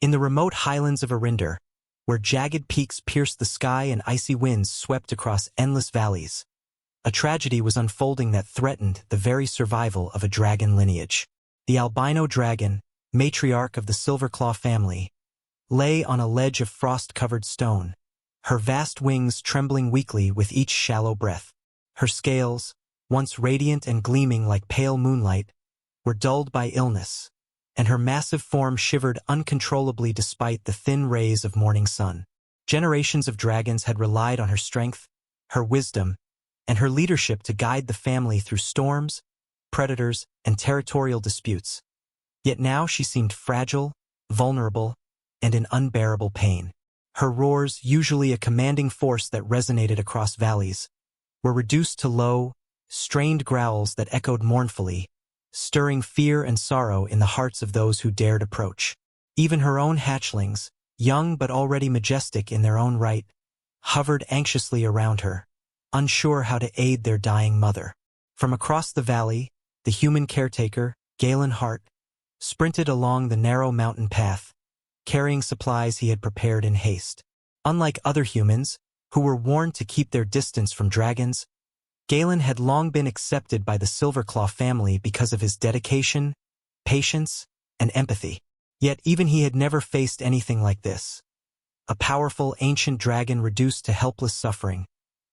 In the remote highlands of Arinder, where jagged peaks pierced the sky and icy winds swept across endless valleys, a tragedy was unfolding that threatened the very survival of a dragon lineage. The albino dragon, matriarch of the Silverclaw family, lay on a ledge of frost-covered stone, her vast wings trembling weakly with each shallow breath. Her scales, once radiant and gleaming like pale moonlight, were dulled by illness, and her massive form shivered uncontrollably despite the thin rays of morning sun. Generations of dragons had relied on her strength, her wisdom, and her leadership to guide the family through storms, predators, and territorial disputes. Yet now she seemed fragile, vulnerable, and in unbearable pain. Her roars, usually a commanding force that resonated across valleys, were reduced to low, strained growls that echoed mournfully, stirring fear and sorrow in the hearts of those who dared approach. Even her own hatchlings, young but already majestic in their own right, hovered anxiously around her, unsure how to aid their dying mother. From across the valley, the human caretaker, Galen Hart, sprinted along the narrow mountain path, carrying supplies he had prepared in haste. Unlike other humans, who were warned to keep their distance from dragons, Galen had long been accepted by the Silverclaw family because of his dedication, patience, and empathy. Yet even he had never faced anything like this. A powerful ancient dragon reduced to helpless suffering,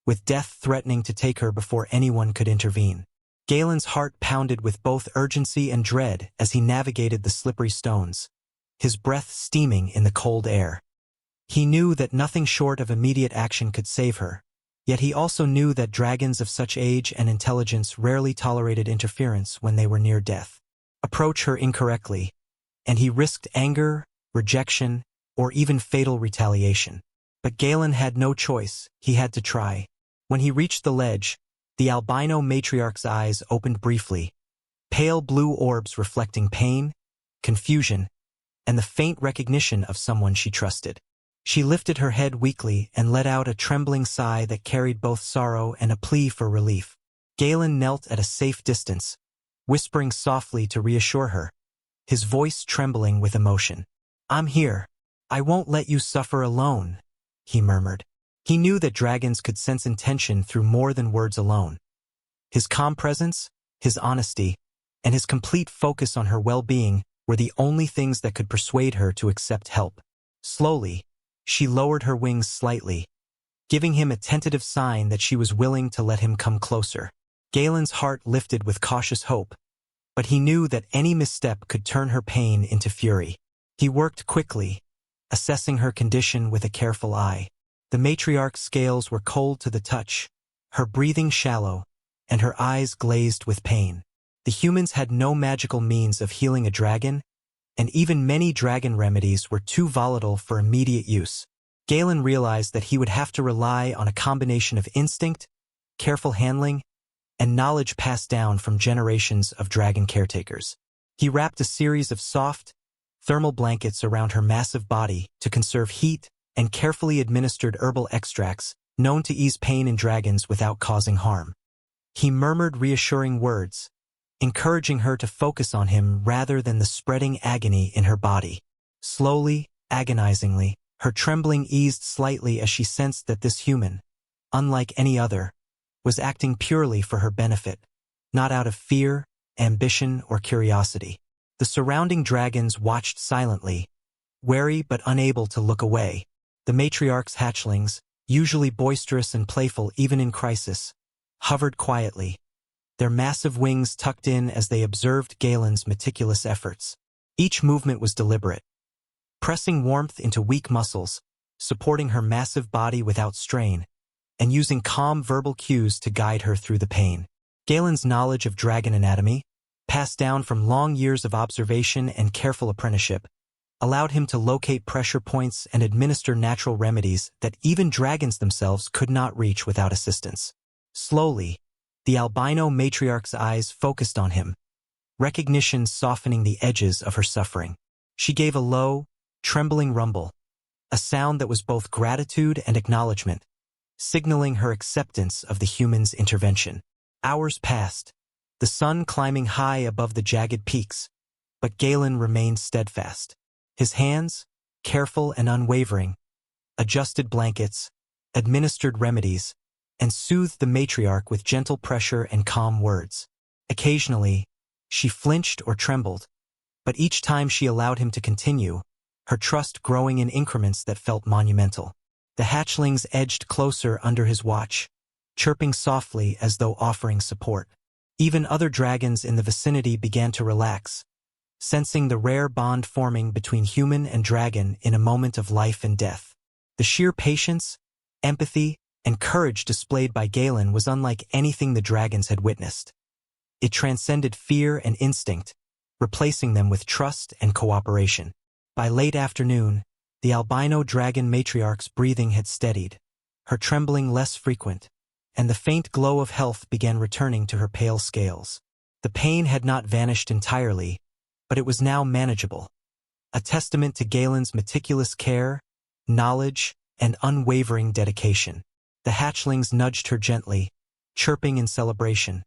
with death threatening to take her before anyone could intervene. Galen's heart pounded with both urgency and dread as he navigated the slippery stones, his breath steaming in the cold air. He knew that nothing short of immediate action could save her, yet he also knew that dragons of such age and intelligence rarely tolerated interference when they were near death. Approach her incorrectly, and he risked anger, rejection, or even fatal retaliation. But Galen had no choice. He had to try. When he reached the ledge, the albino matriarch's eyes opened briefly, pale blue orbs reflecting pain, confusion, and the faint recognition of someone she trusted. She lifted her head weakly and let out a trembling sigh that carried both sorrow and a plea for relief. Galen knelt at a safe distance, whispering softly to reassure her, his voice trembling with emotion. "I'm here. I won't let you suffer alone," he murmured. He knew that dragons could sense intention through more than words alone. His calm presence, his honesty, and his complete focus on her well-being were the only things that could persuade her to accept help. Slowly, she lowered her wings slightly, giving him a tentative sign that she was willing to let him come closer. Galen's heart lifted with cautious hope, but he knew that any misstep could turn her pain into fury. He worked quickly, assessing her condition with a careful eye. The matriarch's scales were cold to the touch, her breathing shallow, and her eyes glazed with pain. The humans had no magical means of healing a dragon, and even many dragon remedies were too volatile for immediate use. Galen realized that he would have to rely on a combination of instinct, careful handling, and knowledge passed down from generations of dragon caretakers. He wrapped a series of soft, thermal blankets around her massive body to conserve heat and carefully administered herbal extracts known to ease pain in dragons without causing harm. He murmured reassuring words, encouraging her to focus on him rather than the spreading agony in her body. Slowly, agonizingly, her trembling eased slightly as she sensed that this human, unlike any other, was acting purely for her benefit, not out of fear, ambition, or curiosity. The surrounding dragons watched silently, wary but unable to look away. The matriarch's hatchlings, usually boisterous and playful even in crisis, hovered quietly, their massive wings tucked in as they observed Galen's meticulous efforts. Each movement was deliberate, pressing warmth into weak muscles, supporting her massive body without strain, and using calm verbal cues to guide her through the pain. Galen's knowledge of dragon anatomy, passed down from long years of observation and careful apprenticeship, allowed him to locate pressure points and administer natural remedies that even dragons themselves could not reach without assistance. Slowly, the albino matriarch's eyes focused on him, recognition softening the edges of her suffering. She gave a low, trembling rumble, a sound that was both gratitude and acknowledgement, signaling her acceptance of the human's intervention. Hours passed, the sun climbing high above the jagged peaks, but Galen remained steadfast. His hands, careful and unwavering, adjusted blankets, administered remedies, and soothed the matriarch with gentle pressure and calm words. Occasionally, she flinched or trembled, but each time she allowed him to continue, her trust growing in increments that felt monumental. The hatchlings edged closer under his watch, chirping softly as though offering support. Even other dragons in the vicinity began to relax, sensing the rare bond forming between human and dragon in a moment of life and death. The sheer patience, empathy, and courage displayed by Galen was unlike anything the dragons had witnessed. It transcended fear and instinct, replacing them with trust and cooperation. By late afternoon, the albino dragon matriarch's breathing had steadied, her trembling less frequent, and the faint glow of health began returning to her pale scales. The pain had not vanished entirely, but it was now manageable, a testament to Galen's meticulous care, knowledge, and unwavering dedication. The hatchlings nudged her gently, chirping in celebration,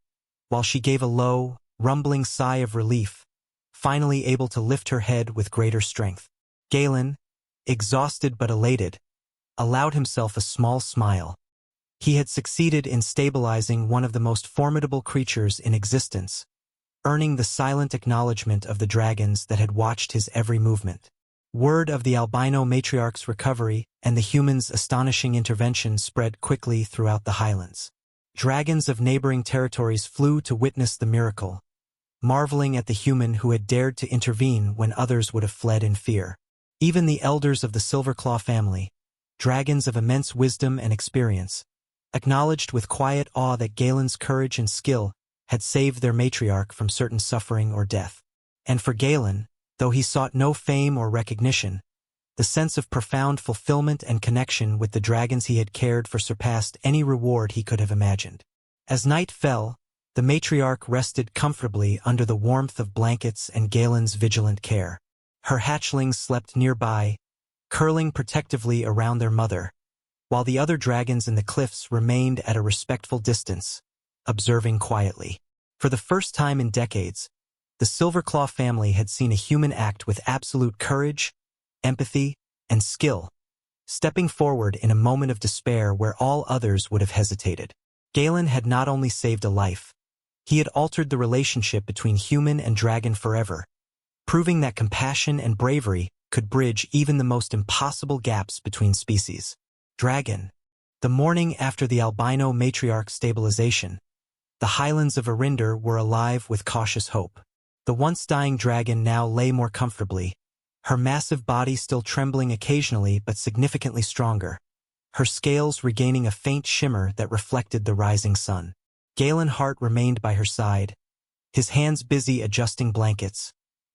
while she gave a low, rumbling sigh of relief, finally able to lift her head with greater strength. Galen, exhausted but elated, allowed himself a small smile. He had succeeded in stabilizing one of the most formidable creatures in existence, earning the silent acknowledgement of the dragons that had watched his every movement. Word of the albino matriarch's recovery and the humans' astonishing intervention spread quickly throughout the highlands. Dragons of neighboring territories flew to witness the miracle, marveling at the human who had dared to intervene when others would have fled in fear. Even the elders of the Silverclaw family, dragons of immense wisdom and experience, acknowledged with quiet awe that Galen's courage and skill had saved their matriarch from certain suffering or death. And for Galen, though he sought no fame or recognition, the sense of profound fulfillment and connection with the dragons he had cared for surpassed any reward he could have imagined. As night fell, the matriarch rested comfortably under the warmth of blankets and Galen's vigilant care. Her hatchlings slept nearby, curling protectively around their mother, while the other dragons in the cliffs remained at a respectful distance, observing quietly. For the first time in decades, the Silverclaw family had seen a human act with absolute courage, empathy, and skill, stepping forward in a moment of despair where all others would have hesitated. Galen had not only saved a life, he had altered the relationship between human and dragon forever, proving that compassion and bravery could bridge even the most impossible gaps between species. Dragon. The morning after the albino matriarch's stabilization, the highlands of Arinder were alive with cautious hope. The once dying dragon now lay more comfortably, her massive body still trembling occasionally but significantly stronger, her scales regaining a faint shimmer that reflected the rising sun. Galen Hart remained by her side, his hands busy adjusting blankets,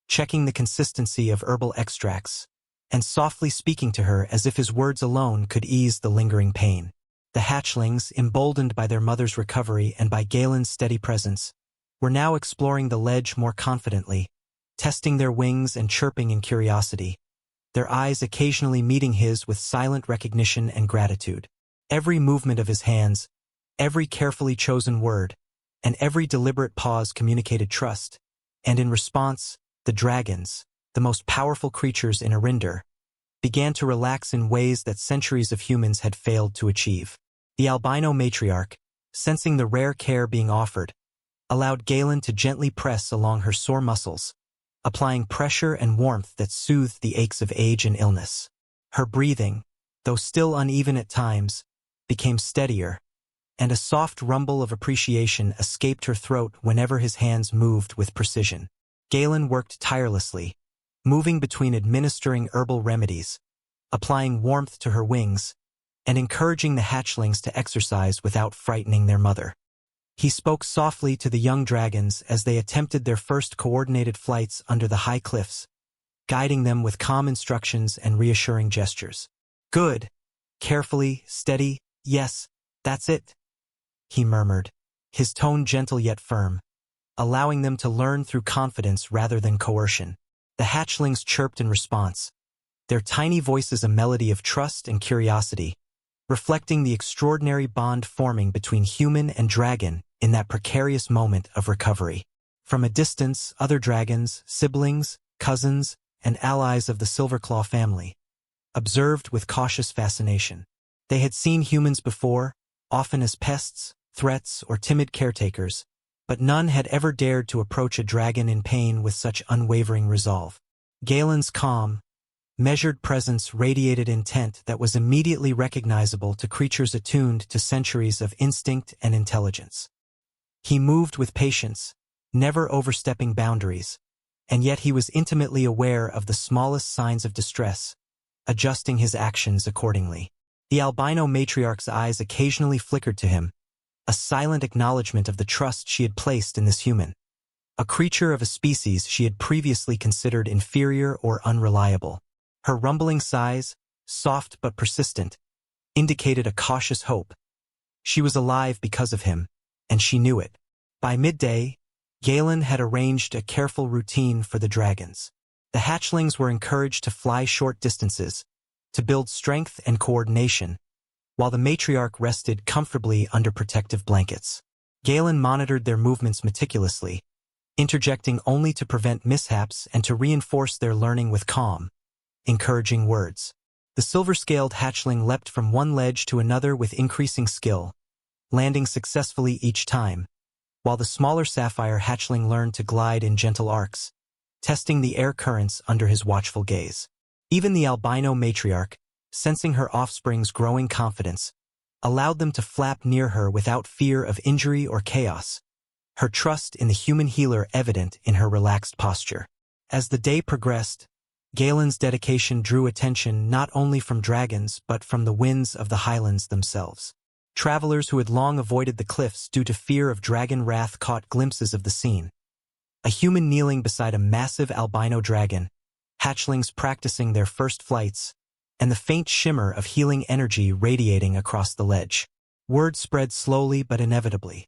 checking the consistency of herbal extracts, and softly speaking to her as if his words alone could ease the lingering pain. The hatchlings, emboldened by their mother's recovery and by Galen's steady presence, were now exploring the ledge more confidently, testing their wings and chirping in curiosity, their eyes occasionally meeting his with silent recognition and gratitude. Every movement of his hands, every carefully chosen word, and every deliberate pause communicated trust, and in response, the dragons, the most powerful creatures in Arinder, began to relax in ways that centuries of humans had failed to achieve. The albino matriarch, sensing the rare care being offered, allowed Galen to gently press along her sore muscles, applying pressure and warmth that soothed the aches of age and illness. Her breathing, though still uneven at times, became steadier, and a soft rumble of appreciation escaped her throat whenever his hands moved with precision. Galen worked tirelessly, moving between administering herbal remedies, applying warmth to her wings, and encouraging the hatchlings to exercise without frightening their mother. He spoke softly to the young dragons as they attempted their first coordinated flights under the high cliffs, guiding them with calm instructions and reassuring gestures. "Good. Carefully, steady, yes, that's it," he murmured, his tone gentle yet firm, allowing them to learn through confidence rather than coercion. The hatchlings chirped in response, their tiny voices a melody of trust and curiosity, reflecting the extraordinary bond forming between human and dragon in that precarious moment of recovery. From a distance, other dragons, siblings, cousins, and allies of the Silverclaw family, observed with cautious fascination. They had seen humans before, often as pests, threats, or timid caretakers, but none had ever dared to approach a dragon in pain with such unwavering resolve. Galen's calm, measured presence radiated intent that was immediately recognizable to creatures attuned to centuries of instinct and intelligence. He moved with patience, never overstepping boundaries, and yet he was intimately aware of the smallest signs of distress, adjusting his actions accordingly. The albino matriarch's eyes occasionally flickered to him, a silent acknowledgement of the trust she had placed in this human, a creature of a species she had previously considered inferior or unreliable. Her rumbling sighs, soft but persistent, indicated a cautious hope. She was alive because of him, and she knew it. By midday, Galen had arranged a careful routine for the dragons. The hatchlings were encouraged to fly short distances, to build strength and coordination, while the matriarch rested comfortably under protective blankets. Galen monitored their movements meticulously, interjecting only to prevent mishaps and to reinforce their learning with calm, encouraging words. The silver-scaled hatchling leapt from one ledge to another with increasing skill, landing successfully each time, while the smaller sapphire hatchling learned to glide in gentle arcs, testing the air currents under his watchful gaze. Even the albino matriarch, sensing her offspring's growing confidence, allowed them to flap near her without fear of injury or chaos, her trust in the human healer evident in her relaxed posture. As the day progressed, Galen's dedication drew attention not only from dragons but from the winds of the highlands themselves. Travelers who had long avoided the cliffs due to fear of dragon wrath caught glimpses of the scene. A human kneeling beside a massive albino dragon, hatchlings practicing their first flights, and the faint shimmer of healing energy radiating across the ledge. Word spread slowly but inevitably.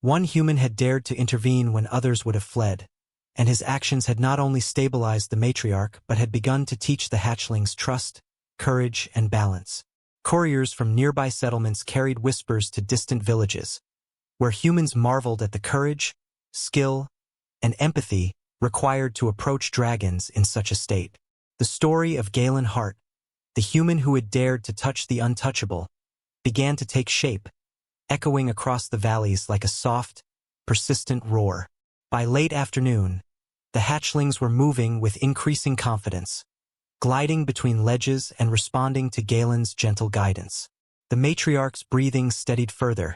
One human had dared to intervene when others would have fled, and his actions had not only stabilized the matriarch but had begun to teach the hatchlings trust, courage, and balance. Couriers from nearby settlements carried whispers to distant villages, where humans marveled at the courage, skill, and empathy required to approach dragons in such a state. The story of Galen Hart, the human who had dared to touch the untouchable, began to take shape, echoing across the valleys like a soft, persistent roar. By late afternoon, the hatchlings were moving with increasing confidence, gliding between ledges and responding to Galen's gentle guidance. The matriarch's breathing steadied further,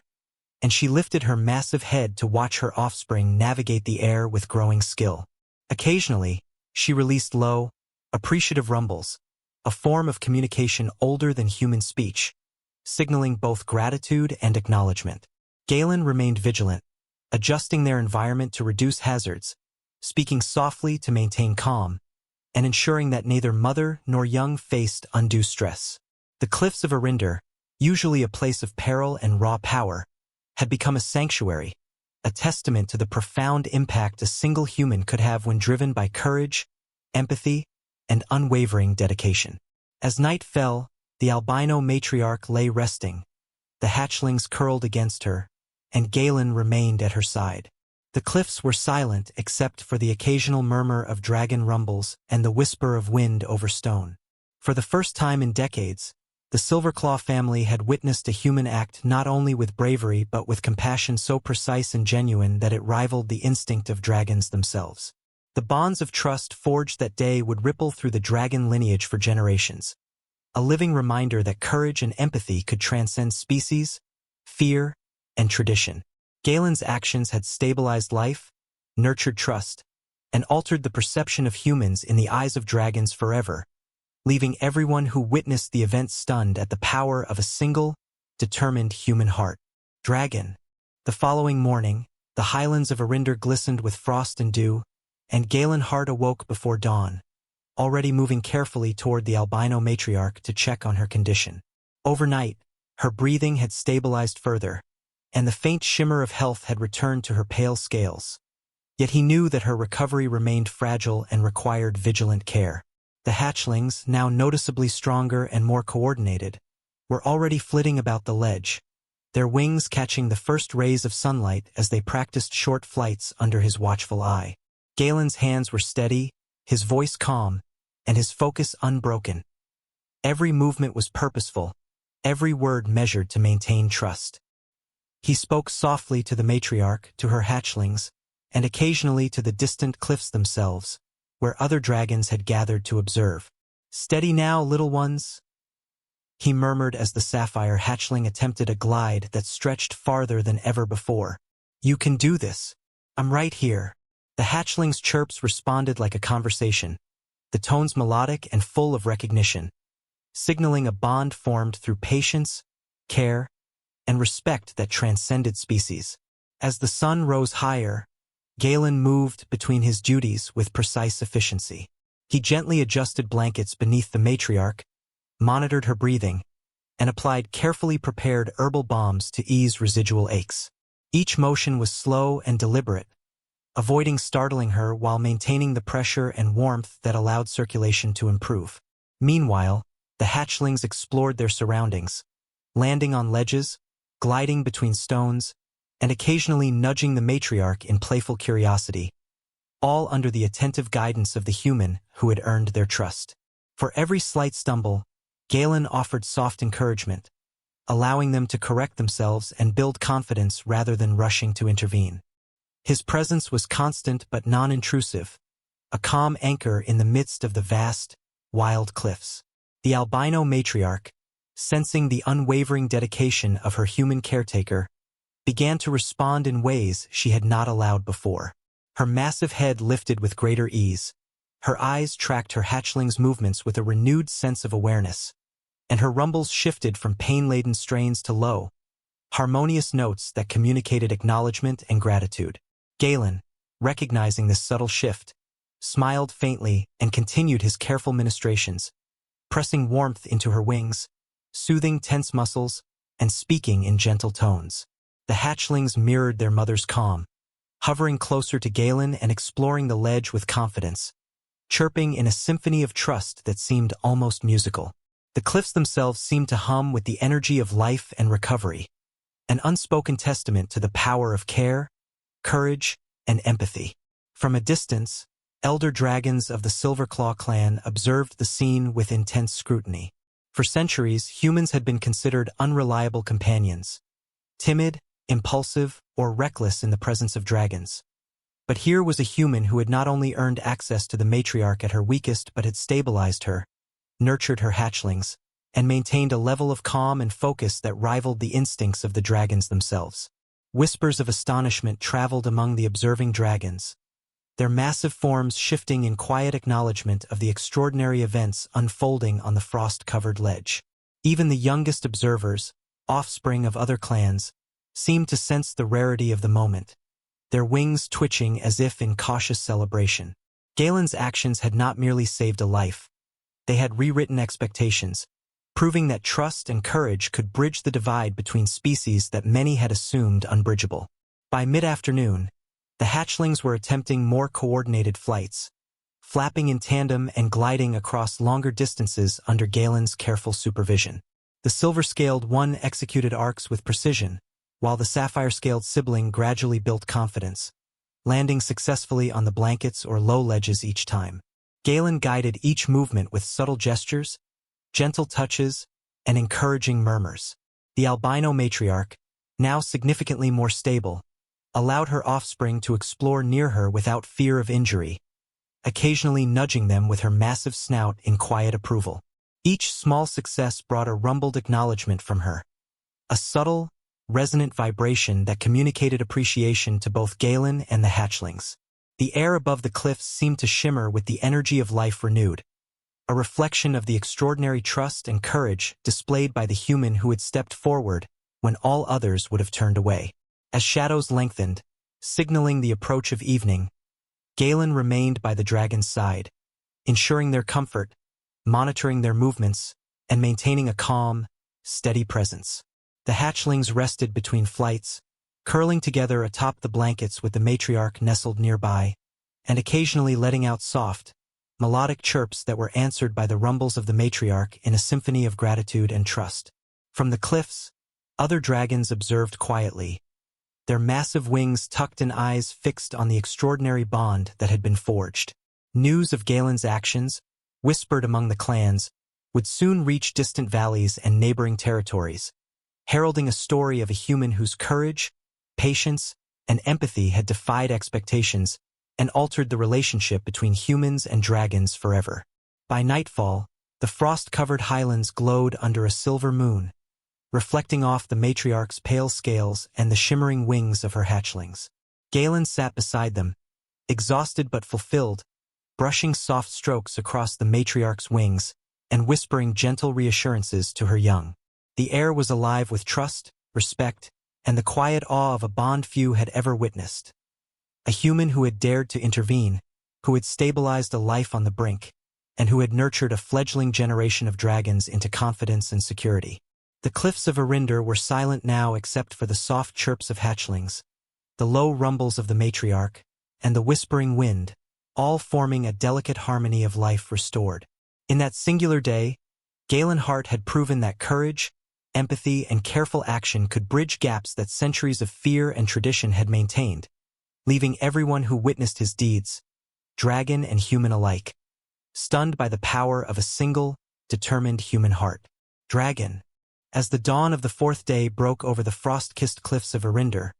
and she lifted her massive head to watch her offspring navigate the air with growing skill. Occasionally, she released low, appreciative rumbles, a form of communication older than human speech, signaling both gratitude and acknowledgement. Galen remained vigilant, adjusting their environment to reduce hazards, speaking softly to maintain calm, and ensuring that neither mother nor young faced undue stress. The cliffs of Arinder, usually a place of peril and raw power, had become a sanctuary, a testament to the profound impact a single human could have when driven by courage, empathy, and unwavering dedication. As night fell, the albino matriarch lay resting, the hatchlings curled against her, and Galen remained at her side. The cliffs were silent except for the occasional murmur of dragon rumbles and the whisper of wind over stone. For the first time in decades, the Silverclaw family had witnessed a human act not only with bravery but with compassion so precise and genuine that it rivaled the instinct of dragons themselves. The bonds of trust forged that day would ripple through the dragon lineage for generations, a living reminder that courage and empathy could transcend species, fear, and tradition. Galen's actions had stabilized life, nurtured trust, and altered the perception of humans in the eyes of dragons forever, leaving everyone who witnessed the event stunned at the power of a single, determined human heart. Dragon. The following morning, the highlands of Arinder glistened with frost and dew, and Galen Hart awoke before dawn, already moving carefully toward the albino matriarch to check on her condition. Overnight, her breathing had stabilized further, and the faint shimmer of health had returned to her pale scales. Yet he knew that her recovery remained fragile and required vigilant care. The hatchlings, now noticeably stronger and more coordinated, were already flitting about the ledge, their wings catching the first rays of sunlight as they practiced short flights under his watchful eye. Galen's hands were steady, his voice calm, and his focus unbroken. Every movement was purposeful, every word measured to maintain trust. He spoke softly to the matriarch, to her hatchlings, and occasionally to the distant cliffs themselves, where other dragons had gathered to observe. "Steady now, little ones," he murmured as the sapphire hatchling attempted a glide that stretched farther than ever before. "You can do this. I'm right here." The hatchling's chirps responded like a conversation, the tones melodic and full of recognition, signaling a bond formed through patience, care, and respect that transcended species. As the sun rose higher, Galen moved between his duties with precise efficiency. He gently adjusted blankets beneath the matriarch, monitored her breathing, and applied carefully prepared herbal balms to ease residual aches. Each motion was slow and deliberate, avoiding startling her while maintaining the pressure and warmth that allowed circulation to improve. Meanwhile, the hatchlings explored their surroundings, landing on ledges, gliding between stones, and occasionally nudging the matriarch in playful curiosity, all under the attentive guidance of the human who had earned their trust. For every slight stumble, Galen offered soft encouragement, allowing them to correct themselves and build confidence rather than rushing to intervene. His presence was constant but non-intrusive, a calm anchor in the midst of the vast, wild cliffs. The albino matriarch, sensing the unwavering dedication of her human caretaker, began to respond in ways she had not allowed before. Her massive head lifted with greater ease, her eyes tracked her hatchling's movements with a renewed sense of awareness, and her rumbles shifted from pain-laden strains to low, harmonious notes that communicated acknowledgement and gratitude. Galen, recognizing this subtle shift, smiled faintly and continued his careful ministrations, pressing warmth into her wings, soothing tense muscles, and speaking in gentle tones. The hatchlings mirrored their mother's calm, hovering closer to Galen and exploring the ledge with confidence, chirping in a symphony of trust that seemed almost musical. The cliffs themselves seemed to hum with the energy of life and recovery, an unspoken testament to the power of care, courage, and empathy. From a distance, elder dragons of the Silverclaw clan observed the scene with intense scrutiny. For centuries, humans had been considered unreliable companions, timid, impulsive, or reckless in the presence of dragons. But here was a human who had not only earned access to the matriarch at her weakest but had stabilized her, nurtured her hatchlings, and maintained a level of calm and focus that rivaled the instincts of the dragons themselves. Whispers of astonishment traveled among the observing dragons, their massive forms shifting in quiet acknowledgement of the extraordinary events unfolding on the frost-covered ledge. Even the youngest observers, offspring of other clans, seemed to sense the rarity of the moment, their wings twitching as if in cautious celebration. Galen's actions had not merely saved a life. They had rewritten expectations, proving that trust and courage could bridge the divide between species that many had assumed unbridgeable. By mid-afternoon, the hatchlings were attempting more coordinated flights, flapping in tandem and gliding across longer distances under Galen's careful supervision. The silver-scaled one executed arcs with precision, while the sapphire-scaled sibling gradually built confidence, landing successfully on the blankets or low ledges each time. Galen guided each movement with subtle gestures, gentle touches, and encouraging murmurs. The albino matriarch, now significantly more stable, allowed her offspring to explore near her without fear of injury, occasionally nudging them with her massive snout in quiet approval. Each small success brought a rumbled acknowledgement from her, a subtle, resonant vibration that communicated appreciation to both Galen and the hatchlings. The air above the cliffs seemed to shimmer with the energy of life renewed, a reflection of the extraordinary trust and courage displayed by the human who had stepped forward when all others would have turned away. As shadows lengthened, signaling the approach of evening, Galen remained by the dragon's side, ensuring their comfort, monitoring their movements, and maintaining a calm, steady presence. The hatchlings rested between flights, curling together atop the blankets with the matriarch nestled nearby, and occasionally letting out soft, melodic chirps that were answered by the rumbles of the matriarch in a symphony of gratitude and trust. From the cliffs, other dragons observed quietly, their massive wings tucked and eyes fixed on the extraordinary bond that had been forged. News of Galen's actions, whispered among the clans, would soon reach distant valleys and neighboring territories, heralding a story of a human whose courage, patience, and empathy had defied expectations and altered the relationship between humans and dragons forever. By nightfall, the frost-covered highlands glowed under a silver moon, reflecting off the matriarch's pale scales and the shimmering wings of her hatchlings. Galen sat beside them, exhausted but fulfilled, brushing soft strokes across the matriarch's wings and whispering gentle reassurances to her young. The air was alive with trust, respect, and the quiet awe of a bond few had ever witnessed. A human who had dared to intervene, who had stabilized a life on the brink, and who had nurtured a fledgling generation of dragons into confidence and security. The cliffs of Arinder were silent now except for the soft chirps of hatchlings, the low rumbles of the matriarch, and the whispering wind, all forming a delicate harmony of life restored. In that singular day, Galen Hart had proven that courage, empathy, and careful action could bridge gaps that centuries of fear and tradition had maintained, leaving everyone who witnessed his deeds, dragon and human alike, stunned by the power of a single, determined human heart. Dragon. As the dawn of the fourth day broke over the frost-kissed cliffs of Arinder,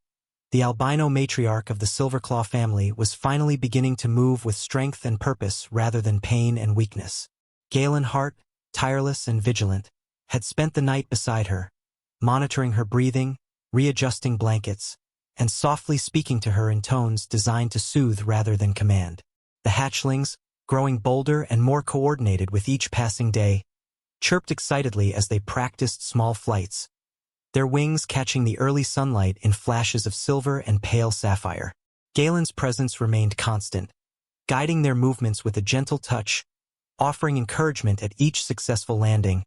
the albino matriarch of the Silverclaw family was finally beginning to move with strength and purpose rather than pain and weakness. Galen Hart, tireless and vigilant, had spent the night beside her, monitoring her breathing, readjusting blankets, and softly speaking to her in tones designed to soothe rather than command. The hatchlings, growing bolder and more coordinated with each passing day, chirped excitedly as they practiced small flights, their wings catching the early sunlight in flashes of silver and pale sapphire. Galen's presence remained constant, guiding their movements with a gentle touch, offering encouragement at each successful landing,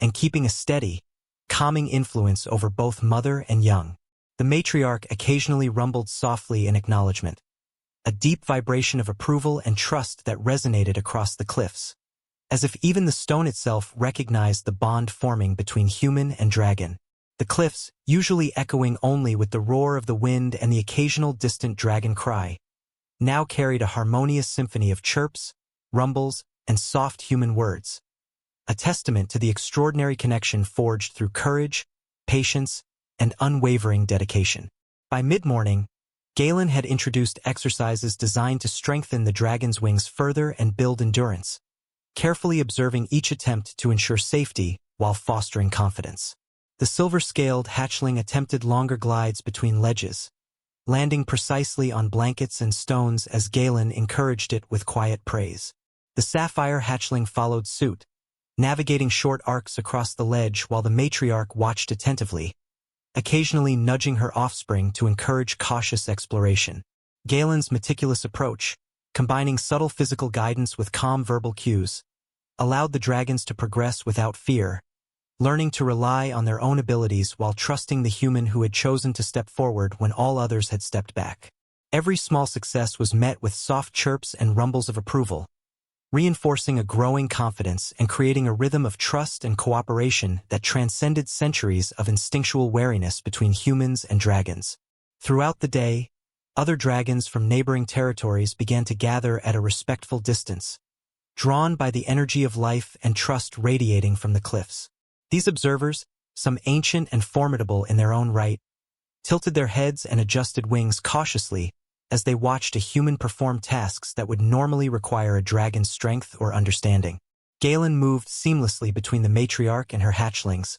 and keeping a steady, calming influence over both mother and young. The matriarch occasionally rumbled softly in acknowledgement, a deep vibration of approval and trust that resonated across the cliffs, as if even the stone itself recognized the bond forming between human and dragon. The cliffs, usually echoing only with the roar of the wind and the occasional distant dragon cry, now carried a harmonious symphony of chirps, rumbles, and soft human words, a testament to the extraordinary connection forged through courage, patience, and unwavering dedication. By mid-morning, Galen had introduced exercises designed to strengthen the dragon's wings further and build endurance, carefully observing each attempt to ensure safety while fostering confidence. The silver-scaled hatchling attempted longer glides between ledges, landing precisely on blankets and stones as Galen encouraged it with quiet praise. The sapphire hatchling followed suit, navigating short arcs across the ledge while the matriarch watched attentively, occasionally nudging her offspring to encourage cautious exploration. Galen's meticulous approach, combining subtle physical guidance with calm verbal cues, allowed the dragons to progress without fear, learning to rely on their own abilities while trusting the human who had chosen to step forward when all others had stepped back. Every small success was met with soft chirps and rumbles of approval, reinforcing a growing confidence and creating a rhythm of trust and cooperation that transcended centuries of instinctual wariness between humans and dragons. Throughout the day, other dragons from neighboring territories began to gather at a respectful distance, drawn by the energy of life and trust radiating from the cliffs. These observers, some ancient and formidable in their own right, tilted their heads and adjusted wings cautiously as they watched a human perform tasks that would normally require a dragon's strength or understanding. Galen moved seamlessly between the matriarch and her hatchlings,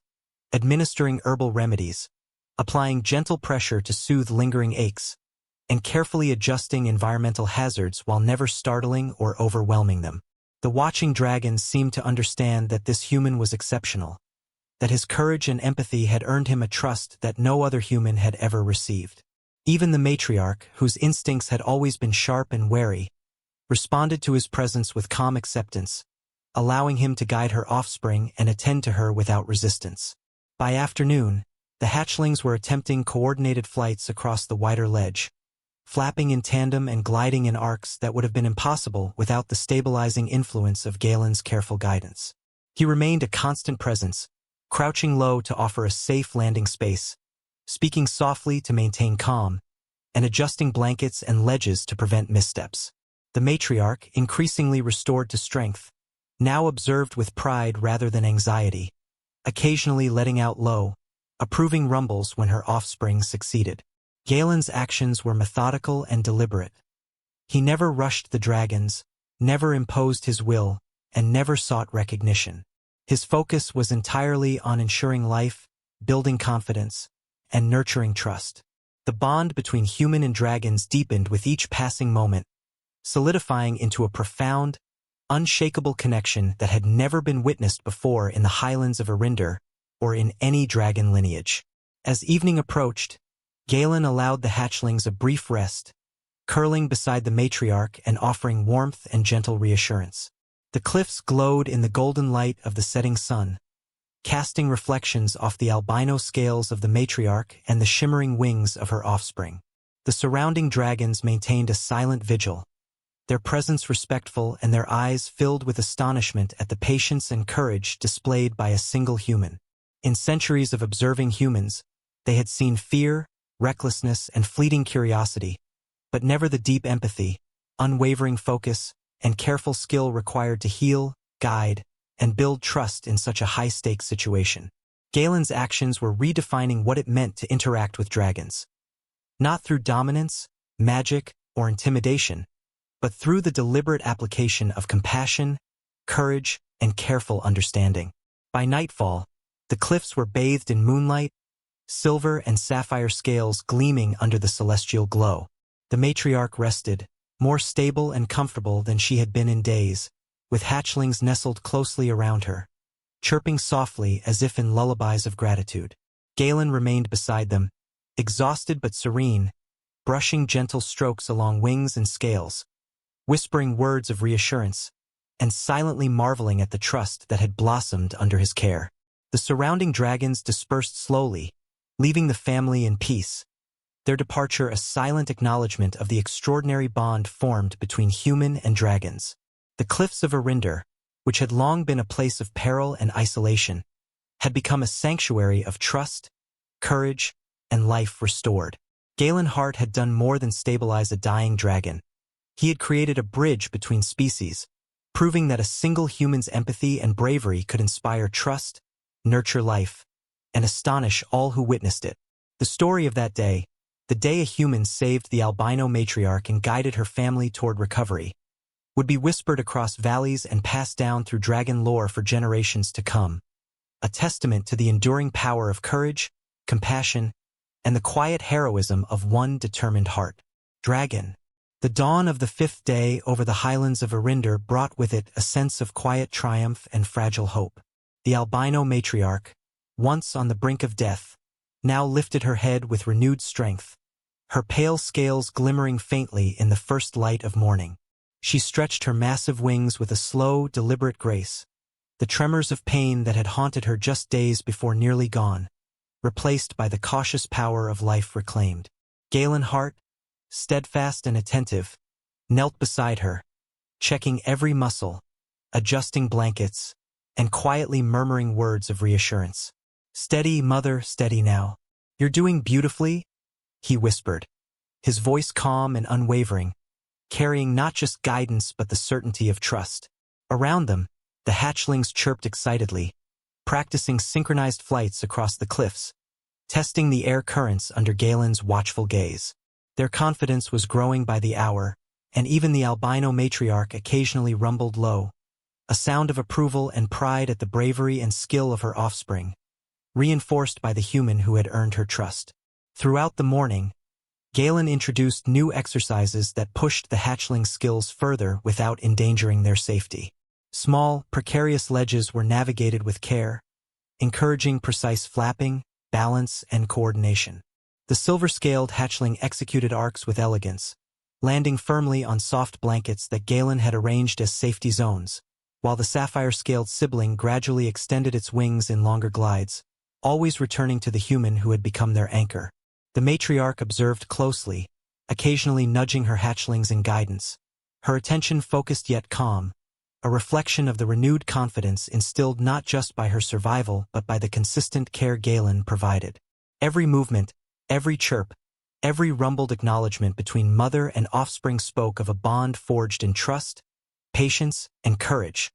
administering herbal remedies, applying gentle pressure to soothe lingering aches, and carefully adjusting environmental hazards while never startling or overwhelming them. The watching dragons seemed to understand that this human was exceptional, that his courage and empathy had earned him a trust that no other human had ever received. Even the matriarch, whose instincts had always been sharp and wary, responded to his presence with calm acceptance, allowing him to guide her offspring and attend to her without resistance. By afternoon, the hatchlings were attempting coordinated flights across the wider ledge, flapping in tandem and gliding in arcs that would have been impossible without the stabilizing influence of Galen's careful guidance. He remained a constant presence, crouching low to offer a safe landing space, speaking softly to maintain calm, and adjusting blankets and ledges to prevent missteps. The matriarch, increasingly restored to strength, now observed with pride rather than anxiety, occasionally letting out low, approving rumbles when her offspring succeeded. Galen's actions were methodical and deliberate. He never rushed the dragons, never imposed his will, and never sought recognition. His focus was entirely on ensuring life, building confidence, and nurturing trust. The bond between human and dragons deepened with each passing moment, solidifying into a profound, unshakable connection that had never been witnessed before in the highlands of Arinder or in any dragon lineage. As evening approached, Galen allowed the hatchlings a brief rest, curling beside the matriarch and offering warmth and gentle reassurance. The cliffs glowed in the golden light of the setting sun, casting reflections off the albino scales of the matriarch and the shimmering wings of her offspring. The surrounding dragons maintained a silent vigil, their presence respectful and their eyes filled with astonishment at the patience and courage displayed by a single human. In centuries of observing humans, they had seen fear, recklessness, and fleeting curiosity, but never the deep empathy, unwavering focus, and careful skill required to heal, guide, and build trust in such a high-stakes situation. Galen's actions were redefining what it meant to interact with dragons. Not through dominance, magic, or intimidation, but through the deliberate application of compassion, courage, and careful understanding. By nightfall, the cliffs were bathed in moonlight, silver and sapphire scales gleaming under the celestial glow. The matriarch rested, more stable and comfortable than she had been in days, with hatchlings nestled closely around her, chirping softly as if in lullabies of gratitude. Galen remained beside them, exhausted but serene, brushing gentle strokes along wings and scales, whispering words of reassurance, and silently marveling at the trust that had blossomed under his care. The surrounding dragons dispersed slowly, leaving the family in peace, their departure a silent acknowledgement of the extraordinary bond formed between human and dragons. The cliffs of Arinder, which had long been a place of peril and isolation, had become a sanctuary of trust, courage, and life restored. Galen Hart had done more than stabilize a dying dragon. He had created a bridge between species, proving that a single human's empathy and bravery could inspire trust, nurture life, and astonish all who witnessed it. The story of that day, the day a human saved the albino matriarch and guided her family toward recovery, would be whispered across valleys and passed down through dragon lore for generations to come, a testament to the enduring power of courage, compassion, and the quiet heroism of one determined heart. Dragon. The dawn of the 5th day over the highlands of Arinder brought with it a sense of quiet triumph and fragile hope. The albino matriarch, once on the brink of death, now lifted her head with renewed strength, her pale scales glimmering faintly in the first light of morning. She stretched her massive wings with a slow, deliberate grace, the tremors of pain that had haunted her just days before nearly gone, replaced by the cautious power of life reclaimed. Galen Hart, steadfast and attentive, knelt beside her, checking every muscle, adjusting blankets, and quietly murmuring words of reassurance. "Steady, mother, steady now. You're doing beautifully," he whispered, his voice calm and unwavering, carrying not just guidance but the certainty of trust. Around them, the hatchlings chirped excitedly, practicing synchronized flights across the cliffs, testing the air currents under Galen's watchful gaze. Their confidence was growing by the hour, and even the albino matriarch occasionally rumbled low, a sound of approval and pride at the bravery and skill of her offspring, reinforced by the human who had earned her trust. Throughout the morning, Galen introduced new exercises that pushed the hatchling's skills further without endangering their safety. Small, precarious ledges were navigated with care, encouraging precise flapping, balance, and coordination. The silver-scaled hatchling executed arcs with elegance, landing firmly on soft blankets that Galen had arranged as safety zones, while the sapphire-scaled sibling gradually extended its wings in longer glides, always returning to the human who had become their anchor. The matriarch observed closely, occasionally nudging her hatchlings in guidance, her attention focused yet calm, a reflection of the renewed confidence instilled not just by her survival but by the consistent care Galen provided. Every movement, every chirp, every rumbled acknowledgement between mother and offspring spoke of a bond forged in trust, patience, and courage,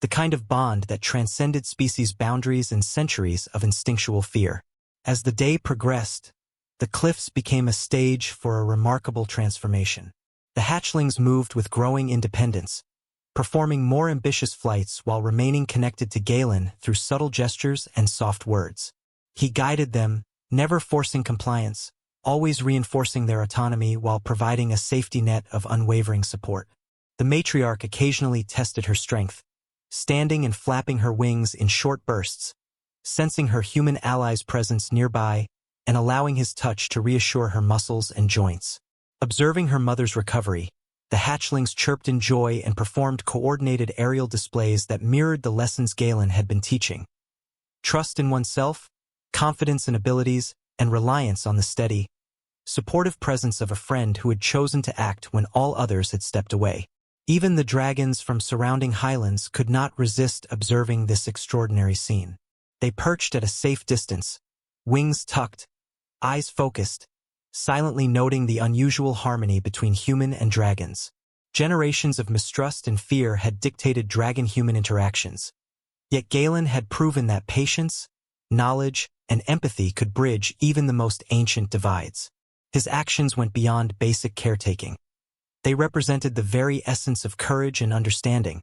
the kind of bond that transcended species boundaries and centuries of instinctual fear. As the day progressed, the cliffs became a stage for a remarkable transformation. The hatchlings moved with growing independence, performing more ambitious flights while remaining connected to Galen through subtle gestures and soft words. He guided them, never forcing compliance, always reinforcing their autonomy while providing a safety net of unwavering support. The matriarch occasionally tested her strength, standing and flapping her wings in short bursts, sensing her human ally's presence nearby and allowing his touch to reassure her muscles and joints. Observing her mother's recovery, the hatchlings chirped in joy and performed coordinated aerial displays that mirrored the lessons Galen had been teaching. Trust in oneself, confidence in abilities, and reliance on the steady, supportive presence of a friend who had chosen to act when all others had stepped away. Even the dragons from surrounding highlands could not resist observing this extraordinary scene. They perched at a safe distance, wings tucked, eyes focused, silently noting the unusual harmony between human and dragons. Generations of mistrust and fear had dictated dragon-human interactions. Yet Galen had proven that patience, knowledge, and empathy could bridge even the most ancient divides. His actions went beyond basic caretaking. They represented the very essence of courage and understanding,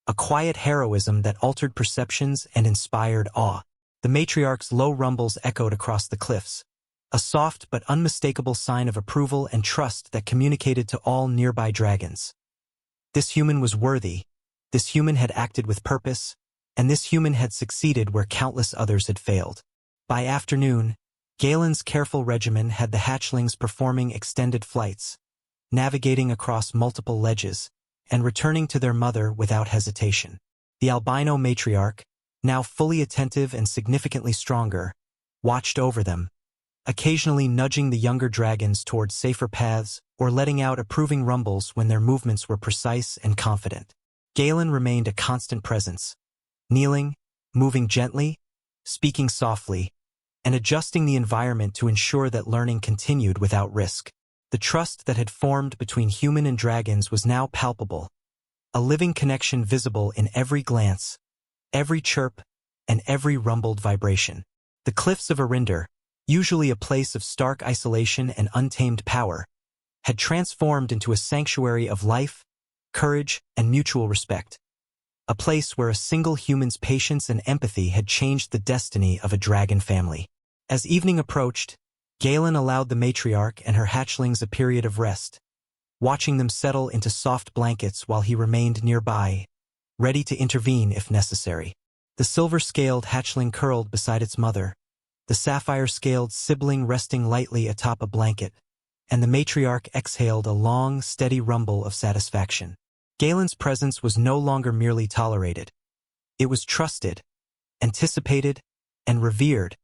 a quiet heroism that altered perceptions and inspired awe. The matriarch's low rumbles echoed across the cliffs, a soft but unmistakable sign of approval and trust that communicated to all nearby dragons. This human was worthy, this human had acted with purpose, and this human had succeeded where countless others had failed. By afternoon, Galen's careful regimen had the hatchlings performing extended flights, navigating across multiple ledges, and returning to their mother without hesitation. The albino matriarch, now fully attentive and significantly stronger, watched over them, occasionally nudging the younger dragons toward safer paths or letting out approving rumbles when their movements were precise and confident. Galen remained a constant presence, kneeling, moving gently, speaking softly, and adjusting the environment to ensure that learning continued without risk. The trust that had formed between human and dragons was now palpable, a living connection visible in every glance, every chirp, and every rumbled vibration. The cliffs of Arinder, usually a place of stark isolation and untamed power, had transformed into a sanctuary of life, courage, and mutual respect. A place where a single human's patience and empathy had changed the destiny of a dragon family. As evening approached, Galen allowed the matriarch and her hatchlings a period of rest, watching them settle into soft blankets while he remained nearby, ready to intervene if necessary. The silver-scaled hatchling curled beside its mother, the sapphire-scaled sibling resting lightly atop a blanket, and the matriarch exhaled a long, steady rumble of satisfaction. Galen's presence was no longer merely tolerated. It was trusted, anticipated, and revered,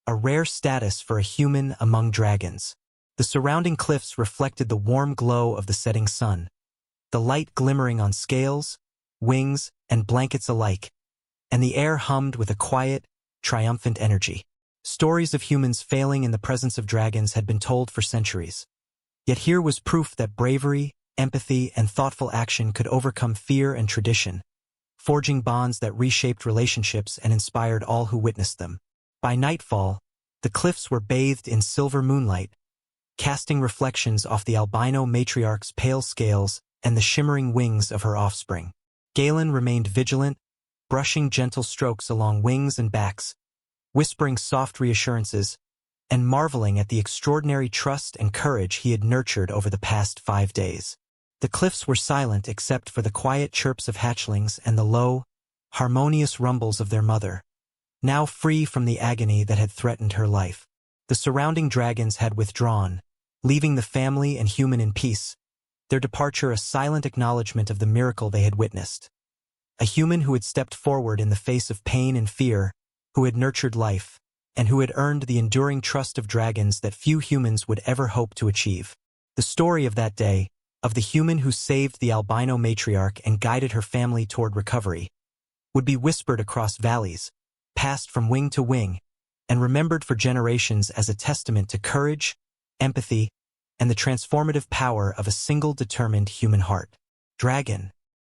a rare status for a human among dragons. The surrounding cliffs reflected the warm glow of the setting sun, the light glimmering on scales, wings, and blankets alike, and the air hummed with a quiet, triumphant energy. Stories of humans failing in the presence of dragons had been told for centuries. Yet here was proof that bravery, empathy, and thoughtful action could overcome fear and tradition, forging bonds that reshaped relationships and inspired all who witnessed them. By nightfall, the cliffs were bathed in silver moonlight, casting reflections off the albino matriarch's pale scales and the shimmering wings of her offspring. Galen remained vigilant, brushing gentle strokes along wings and backs, whispering soft reassurances, and marveling at the extraordinary trust and courage he had nurtured over the past 5 days. The cliffs were silent except for the quiet chirps of hatchlings and the low, harmonious rumbles of their mother, now free from the agony that had threatened her life. The surrounding dragons had withdrawn, leaving the family and human in peace, their departure a silent acknowledgement of the miracle they had witnessed. A human who had stepped forward in the face of pain and fear, who had nurtured life, and who had earned the enduring trust of dragons that few humans would ever hope to achieve. The story of that day, of the human who saved the albino matriarch and guided her family toward recovery, would be whispered across valleys, passed from wing to wing, and remembered for generations as a testament to courage, empathy, and the transformative power of a single determined human heart. Dragon,